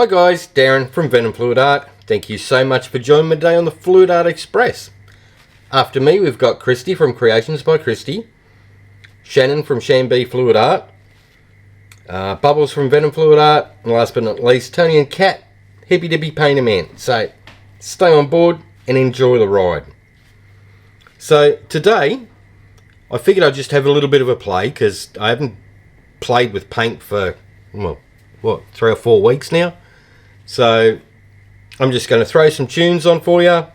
Hi guys, Darren from venomfluidart. Thank you so much for joining me today on the Fluidart Express. After me we've got Kristey from Creations by Kristey, Shannon from ShanB Fluid Art, Bubbles from venomfluidart, and last but not least Tony and Kat, Hippy Dippy Painter Man. So stay on board and enjoy the ride. So today I figured I'd just have a little bit of a play because I haven't played with paint for, well, what, 3 or 4 weeks now. So I'm just going to throw some tunes on for you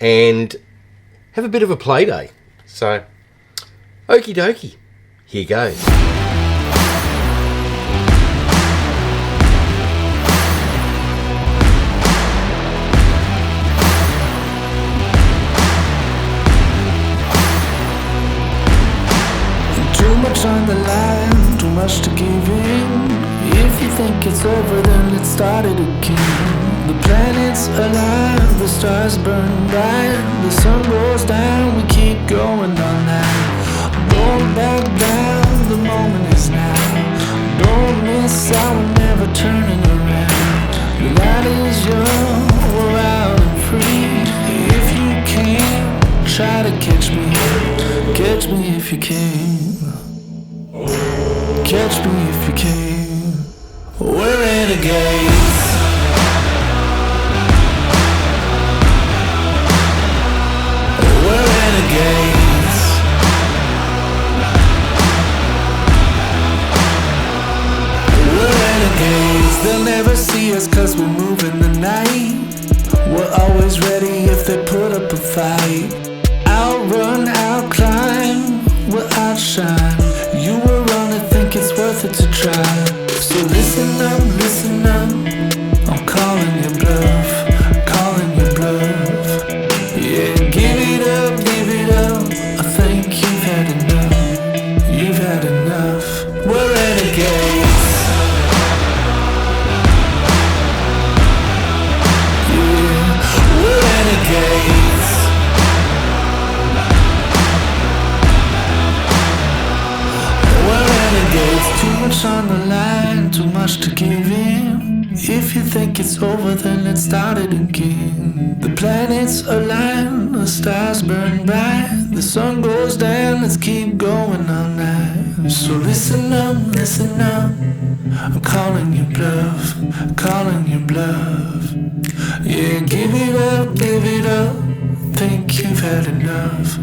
and have a bit of a play day. So okie dokie, here goes. Too much on the line, too much to give in. If you think it's over, then let's start it again. The planets align, the stars burn bright, the sun goes down, we keep going on now. Don't back down, the moment is now. Don't miss out, we're never turning around. The light is young, we're out and free. If you can, try to catch me if you can. Catch me if you can. We're renegades. We're renegades. We're renegades. They'll never see us cause we're moving the night. We're always ready if they put up a fight. Outrun, outclimb, we'll outshine. You will run and think it's worth it to try. So listen up, I'm calling your bluff, yeah, give it up, I think you've had enough, we're renegades, yeah, we're renegades, we're renegades, too much on the line, too much to give in. If you think it's over, then let's start it again. The planets align, the stars burn bright, the sun goes down, let's keep going on night. So listen up, I'm calling your bluff, yeah, give it up, think you've had enough,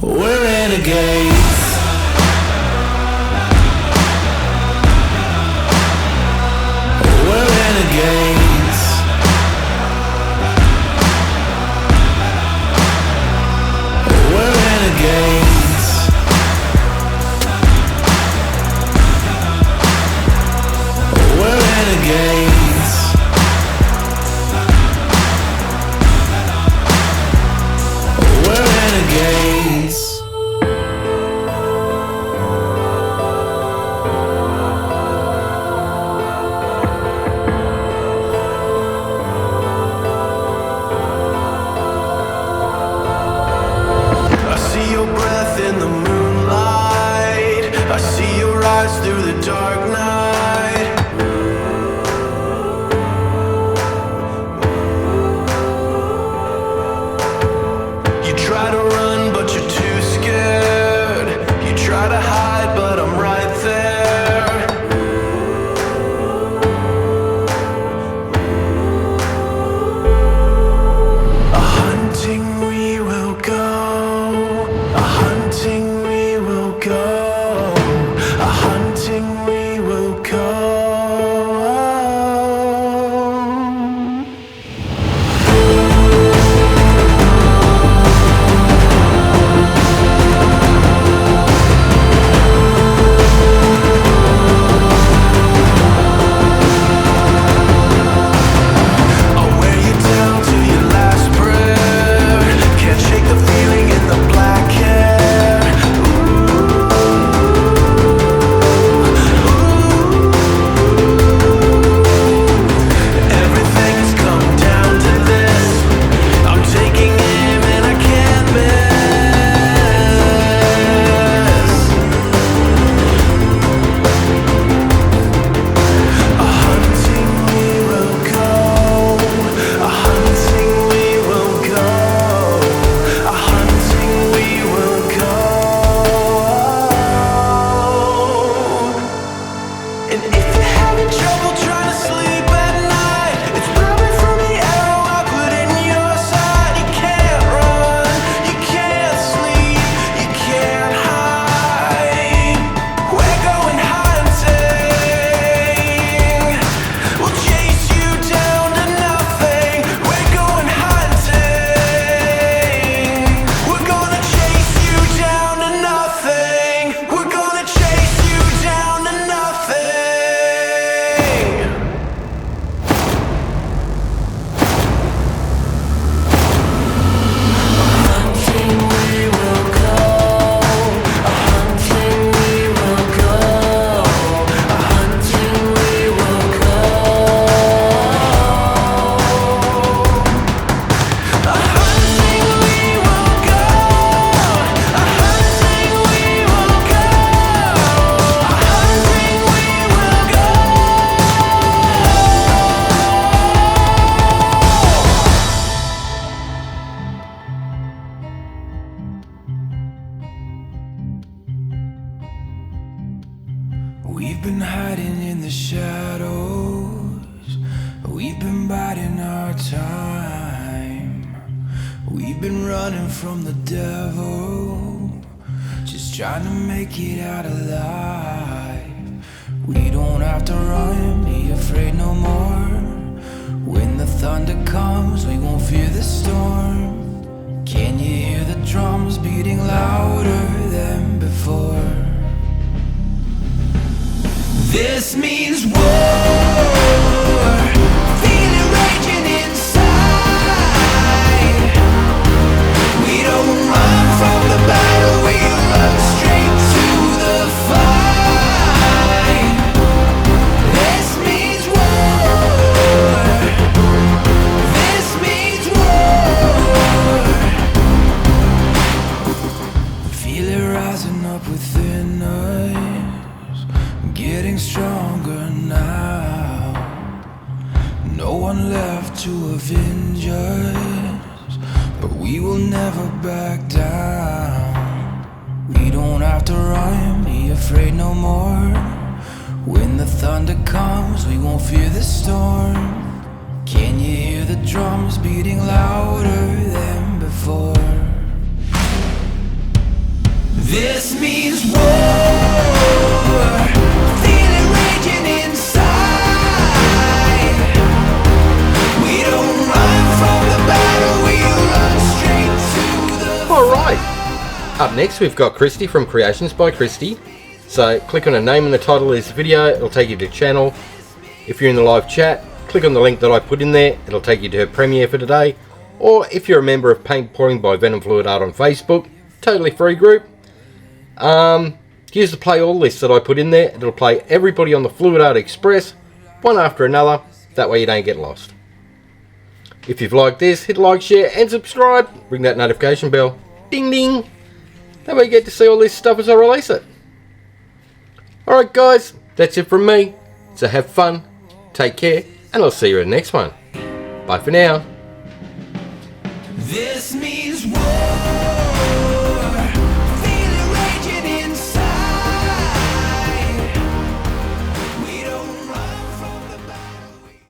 we're renegades. We're renegades. We're renegades. We're renegades. We're renegades. Through the dark night, you try to run but you're too scared, you try to hide but I'm right there. A hunting we will go, a hunting we will go. We will go. We've been hiding in the shadows, we've been biding our time. We've been running from the devil, just trying to make it out alive. We don't have to run, be afraid no more. When the thunder comes, we won't fear the storm. Can you hear the drums beating louder than before? This means war, feel it raging inside. We don't run from the battle, we run straight to the fight. This means war, this means war. Feel it rising up within us, getting stronger now. No one left to avenge us, but we will never back down. We don't have to run, be afraid no more. When the thunder comes, we won't fear the storm. Can you hear the drums beating louder than before? This means war, feel it raging inside. We don't run from the battle, we run straight to the Alright, up next we've got Kristey from Creations by Kristey. So click on her name in the title of this video, it'll take you to channel. If you're in the live chat, click on the link that I put in there, it'll take you to her premiere for today. Or if you're a member of Paint Pouring by venomfluidart on Facebook, totally free group. Use the play all list that I put in there, it'll play everybody on the Fluidart Express, one after another, that way you don't get lost. If you've liked this, hit like, share and subscribe, ring that notification bell, ding ding, that way you get to see all this stuff as I release it. Alright guys, that's it from me, so have fun, take care, and I'll see you in the next one. Bye for now. This means war.